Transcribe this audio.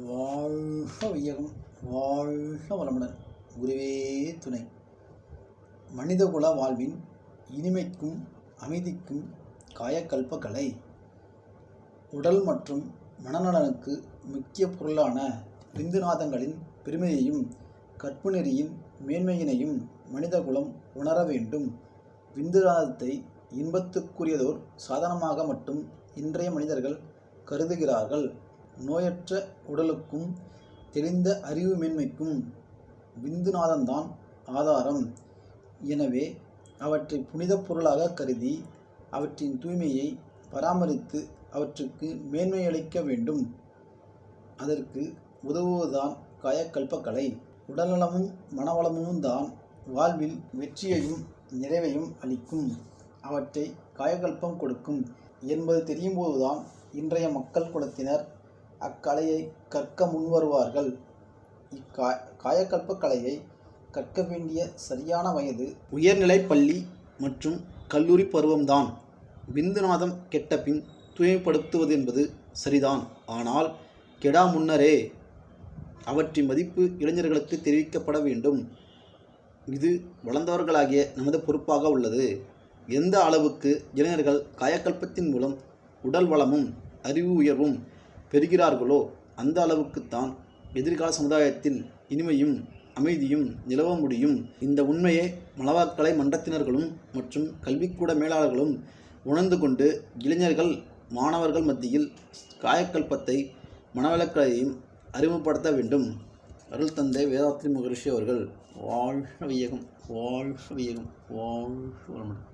வாழ்க வையகம், வாழ்க வளமுடன். குருவே துணை. மனிதகுல வாழ்வின் இனிமைக்கும் அமைதிக்கும் காயக்கல்பக்கலை உடல் மற்றும் மனநலனுக்கு முக்கிய பொருளான விந்துநாதங்களின் பெருமையையும் கற்பு நெறியின் மேன்மையினையும் மனிதகுலம் உணர வேண்டும். விந்துநாதத்தை இன்பத்துக்குரியதோர் சாதனமாக மட்டும் இன்றைய மனிதர்கள் கருதுகிறார்கள். நோயற்ற உடலுக்கும் தெளிந்த அறிவு மேன்மைக்கும் விந்துநாதம்தான் ஆதாரம். எனவே அவற்றை புனித பொருளாக கருதி அவற்றின் தூய்மையை பராமரித்து அவற்றுக்கு மேன்மையளிக்க வேண்டும். அதற்கு உதவுவதுதான் காயக்கல்பக்கலை. உடல்நலமும் மனவளமும் தான் வாழ்வில் வெற்றியையும் நிறைவையும் அளிக்கும். அவற்றை காயக்கல்பம் கொடுக்கும் என்பது தெரியும்போதுதான் இன்றைய மக்கள் குலத்தினர் அக்கலையை கற்க முன்வருவார்கள். காயக்கல்ப கலையை கற்க வேண்டிய சரியான வயது உயர்நிலை பள்ளி மற்றும் கல்லூரி பருவம்தான். விந்துநாதம் கெட்ட பின் தூய்மைப்படுத்துவது என்பது சரிதான். ஆனால் கெடா முன்னரே அவற்றின் மதிப்பு இளைஞர்களுக்கு தெரிவிக்கப்பட வேண்டும். இது வளர்ந்தவர்களாகிய நமது பொறுப்பாக உள்ளது. எந்த அளவுக்கு இளைஞர்கள் காயக்கல்பத்தின் மூலம் உடல் வளமும் அறிவு உயர்வும் பெறுகிறார்களோ அந்த அளவுக்குத்தான் எதிர்கால சமுதாயத்தில் இனிமையும் அமைதியும் நிலவ முடியும். இந்த உண்மையை மலவாக்கலை மன்றத்தினர்களும் மற்றும் கல்விக்கூட மேலாளர்களும் உணர்ந்து கொண்டு இளைஞர்கள் மாணவர்கள் மத்தியில் காயக்கல்பத்தை மனவளக்கலையையும் அறிமுகப்படுத்த வேண்டும். அருள் தந்தை வேதாத்ரி மகரிஷி அவர்கள். வாழ்க வையகம், வாழ்க வையகம், வாழ்க வளமுடன்.